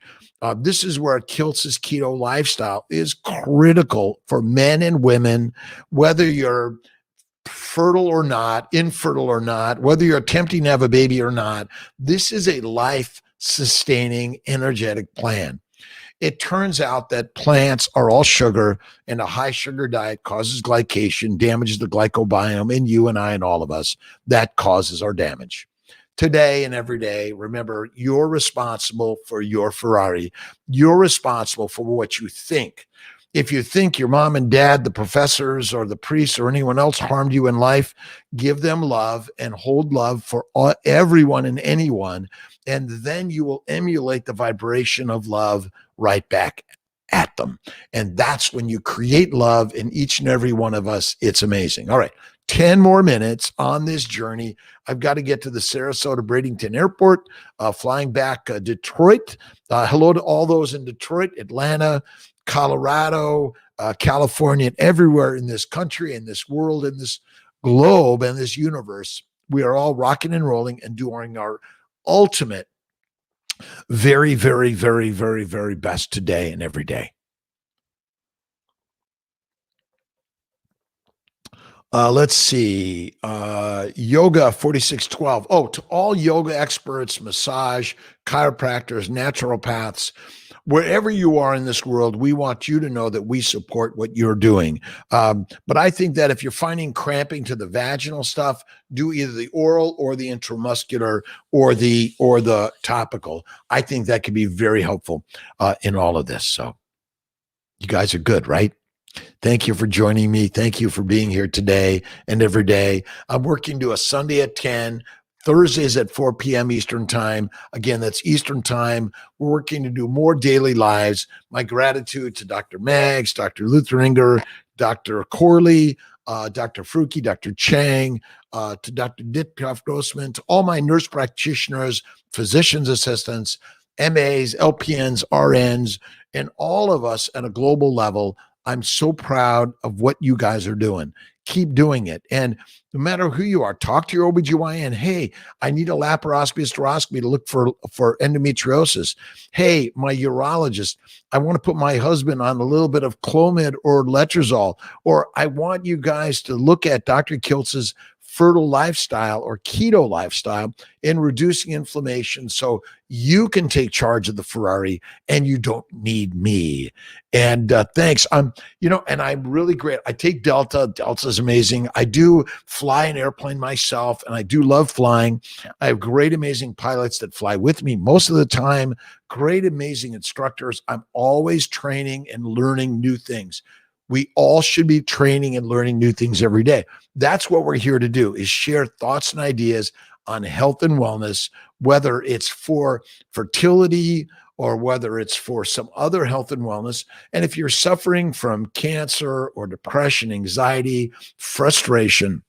this is where Kiltz's keto lifestyle is critical for men and women, whether you're fertile or not, infertile or not, whether you're attempting to have a baby or not. This is a life sustaining, energetic plan. It turns out that plants are all sugar, and a high sugar diet causes glycation, damages the glycobiome in you and I and all of us. That causes our damage. Today and every day, remember, you're responsible for your Ferrari. You're responsible for what you think. If you think your mom and dad, the professors or the priests or anyone else harmed you in life, give them love and hold love for everyone and anyone. And then you will emulate the vibration of love right back at them. And that's when you create love in each and every one of us. It's amazing. All right. 10 more minutes on this journey. I've got to get to the Sarasota Bradenton Airport, flying back Detroit. Hello to all those in Detroit, Atlanta, Colorado, California, and everywhere in this country, in this world, in this globe, and this universe. We are all rocking and rolling and doing our ultimate, very, very, very, very, very best today and every day. Let's see. Yoga 4612. Oh, to all yoga experts, massage, chiropractors, naturopaths, wherever you are in this world, we want you to know that we support what you're doing. But I think that if you're finding cramping to the vaginal stuff, do either the oral or the intramuscular or the topical. I think that could be very helpful in all of this. So you guys are good, right? Thank you for joining me. Thank you for being here today and every day. I'm working to a Sunday at 10, Thursdays at 4 p.m. Eastern time. Again, that's Eastern time. We're working to do more daily lives. My gratitude to Dr. Maggs, Dr. Lutheringer, Dr. Corley, Dr. Fruki, Dr. Chang, to Dr. Ditkoff Grossman, to all my nurse practitioners, physician's assistants, MAs, LPNs, RNs, and all of us at a global level. I'm so proud of what you guys are doing. Keep doing it. And no matter who you are, talk to your OBGYN. Hey, I need a laparoscopy, hysteroscopy to look for endometriosis. Hey, my urologist, I want to put my husband on a little bit of Clomid or Letrozole. Or I want you guys to look at Dr. Kiltz's fertile lifestyle or keto lifestyle in reducing inflammation so you can take charge of the Ferrari and you don't need me. And thanks. And I'm really great. I take Delta. Delta's amazing. I do fly an airplane myself, and I do love flying. I have great, amazing pilots that fly with me most of the time, great, amazing instructors. I'm always training and learning new things. We all should be training and learning new things every day. That's what we're here to do, is share thoughts and ideas on health and wellness, whether it's for fertility or whether it's for some other health and wellness. And if you're suffering from cancer or depression, anxiety, frustration,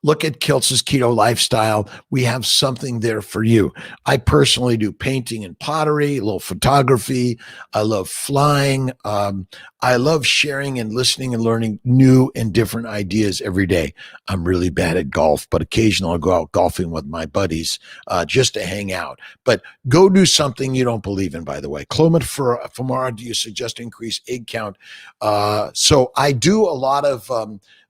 look at Kiltz's keto lifestyle. We have something there for you. I personally do painting and pottery, a little photography. I love flying. I love sharing and listening and learning new and different ideas every day. I'm really bad at golf, but occasionally I'll go out golfing with my buddies just to hang out. But go do something you don't believe in, by the way. Clomid Femara, do you suggest increase egg count? So I do a lot of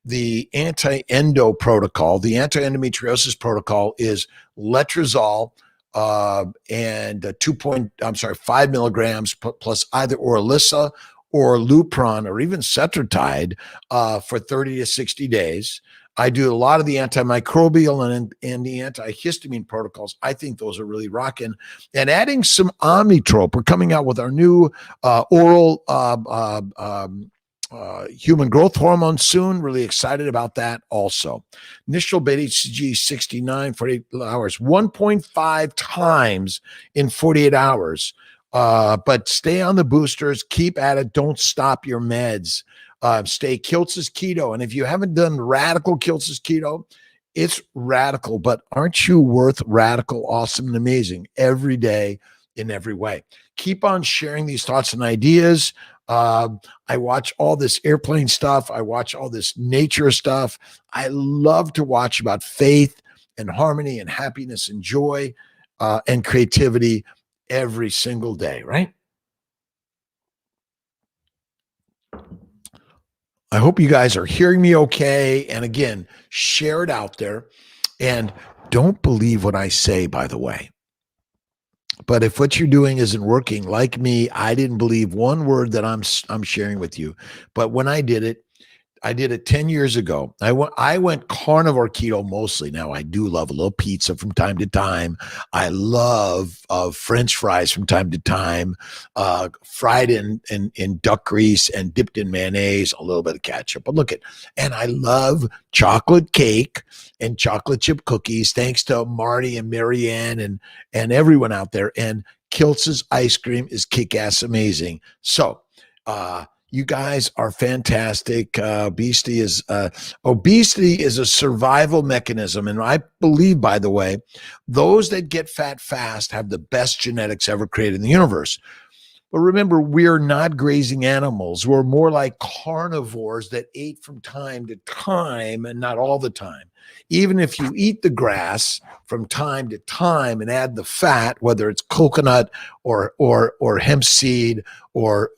the anti-endo protocol. The anti-endometriosis protocol is letrozole, and 5 milligrams plus either Orilissa or Lupron or even Cetrotide for 30 to 60 days. I do a lot of the antimicrobial and the antihistamine protocols. I think those are really rocking. And adding some Omnitrope. We're coming out with our new oral human growth hormone soon. Really excited about that also. Initial beta HCG 69, 48 hours, 1.5 times in 48 hours. But stay on the boosters, keep at it. Don't stop your meds. Stay Kiltz's keto. And if you haven't done radical Kiltz's keto, it's radical, but aren't you worth radical, awesome, and amazing every day in every way? Keep on sharing these thoughts and ideas. I watch all this airplane stuff. I watch all this nature stuff. I love to watch about faith and harmony and happiness and joy and creativity every single day, right? I hope you guys are hearing me okay. And again, share it out there. And don't believe what I say, by the way. But if what you're doing isn't working, like me, I didn't believe one word that I'm sharing with you. But when I did it 10 years ago. I went carnivore keto mostly. Now I do love a little pizza from time to time. I love French fries from time to time, fried in duck grease and dipped in mayonnaise, a little bit of ketchup. But and I love chocolate cake and chocolate chip cookies. Thanks to Marty and Marianne and everyone out there. And Kiltz's ice cream is kick-ass amazing. So, you guys are fantastic. Obesity is a survival mechanism. And I believe, by the way, those that get fat fast have the best genetics ever created in the universe. But remember, we're not grazing animals. We're more like carnivores that ate from time to time and not all the time. Even if you eat the grass from time to time and add the fat, whether it's coconut or hemp seed or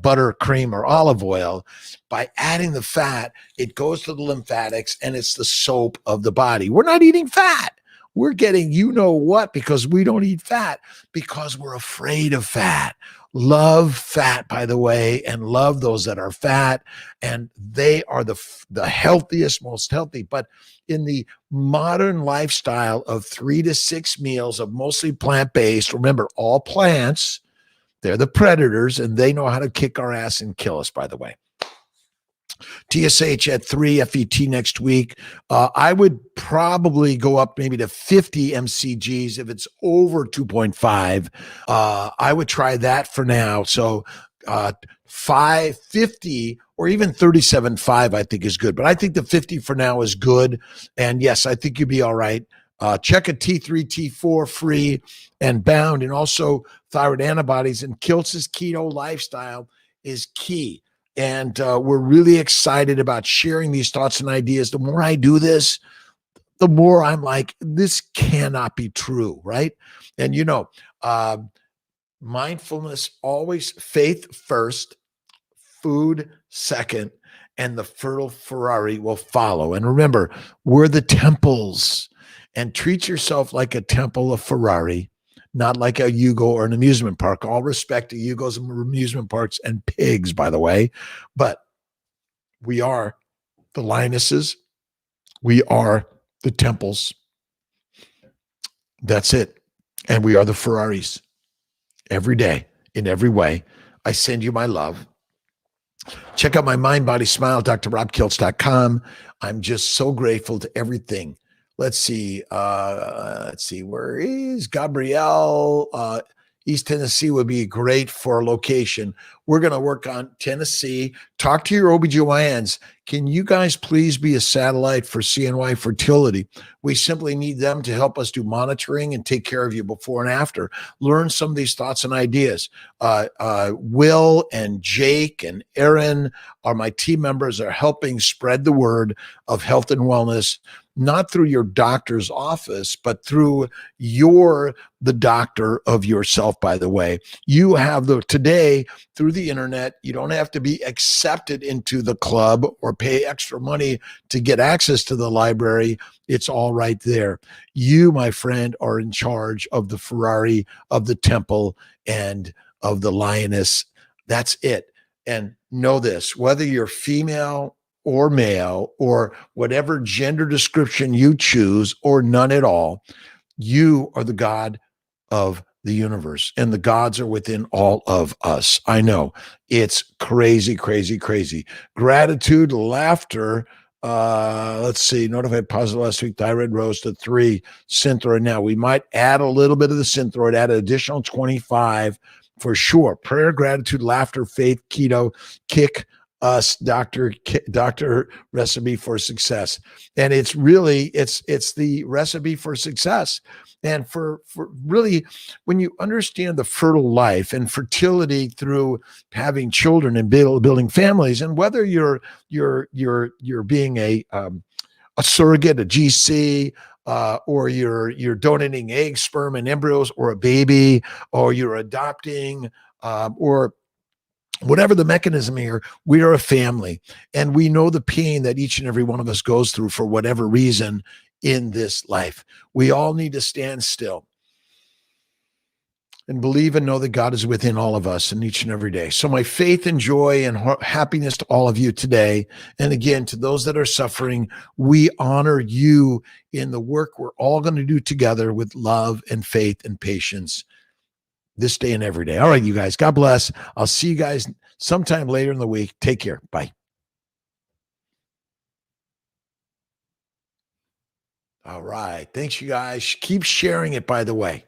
butter, cream, or olive oil, by adding the fat, it goes to the lymphatics and it's the soap of the body. We're not eating fat. We're getting you know what because we don't eat fat because we're afraid of fat. Love fat, by the way, and love those that are fat. And they are the healthiest, most healthy. But in the modern lifestyle of 3 to 6 meals of mostly plant-based, remember, all plants, they're the predators, and they know how to kick our ass and kill us, by the way. TSH at 3, FET next week. I would probably go up maybe to 50 MCGs if it's over 2.5. I would try that for now. So 550 or even 37.5 I think is good. But I think the 50 for now is good. And yes, I think you'll be all right. Check a T3, T4 free and bound, and also thyroid antibodies. And Kiltz's keto lifestyle is key. And we're really excited about sharing these thoughts and ideas. The more I do this, the more I'm like, this cannot be true, right? And, mindfulness always, faith first, food second, and the fertile Ferrari will follow. And remember, we're the temples. And treat yourself like a temple of Ferrari, not like a Yugo or an amusement park. All respect to Yugos and amusement parks and pigs, by the way. But we are the lionesses. We are the temples. That's it. And we are the Ferraris every day, in every way. I send you my love. Check out my Mind, Body, Smile, drrobkiltz.com. I'm just so grateful to everything. Let's see. Where is Gabrielle? East Tennessee would be great for a location. We're going to work on Tennessee. Talk to your OBGYNs. Can you guys please be a satellite for CNY Fertility? We simply need them to help us do monitoring and take care of you before and after. Learn some of these thoughts and ideas. Will and Jake and Aaron are my team members, are helping spread the word of health and wellness, not through your doctor's office, but through the doctor of yourself, by the way. You have today, through the internet. You don't have to be accepted into the club or pay extra money to get access to the library. It's all right there. You, my friend, are in charge of the Ferrari, of the temple, and of the lioness. That's it. And know this, whether you're female or male or whatever gender description you choose or none at all, you are the God of the universe, and the gods are within all of us. I know it's crazy, crazy, crazy. Gratitude, laughter. Let's see. Notified positive last week. Thyroid rose to 3. Synthroid. Now we might add a little bit of the synthroid. Add an additional 25 for sure. Prayer, gratitude, laughter, faith, keto, kick us, doctor recipe for success. And it's really it's the recipe for success. And for really, when you understand the fertile life and fertility through having children and building families, and whether you're being a surrogate, a GC, or you're donating eggs, sperm, and embryos, or a baby, or you're adopting, or whatever the mechanism here, we are a family, and we know the pain that each and every one of us goes through for whatever reason in this life. We all need to stand still and believe and know that God is within all of us and each and every day. So my faith and joy and happiness to all of you today. And again, to those that are suffering, we honor you in the work we're all going to do together with love and faith and patience this day and every day. All right, you guys, God bless. I'll see you guys sometime later in the week. Take care. Bye. All right. Thanks, you guys. Keep sharing it, by the way.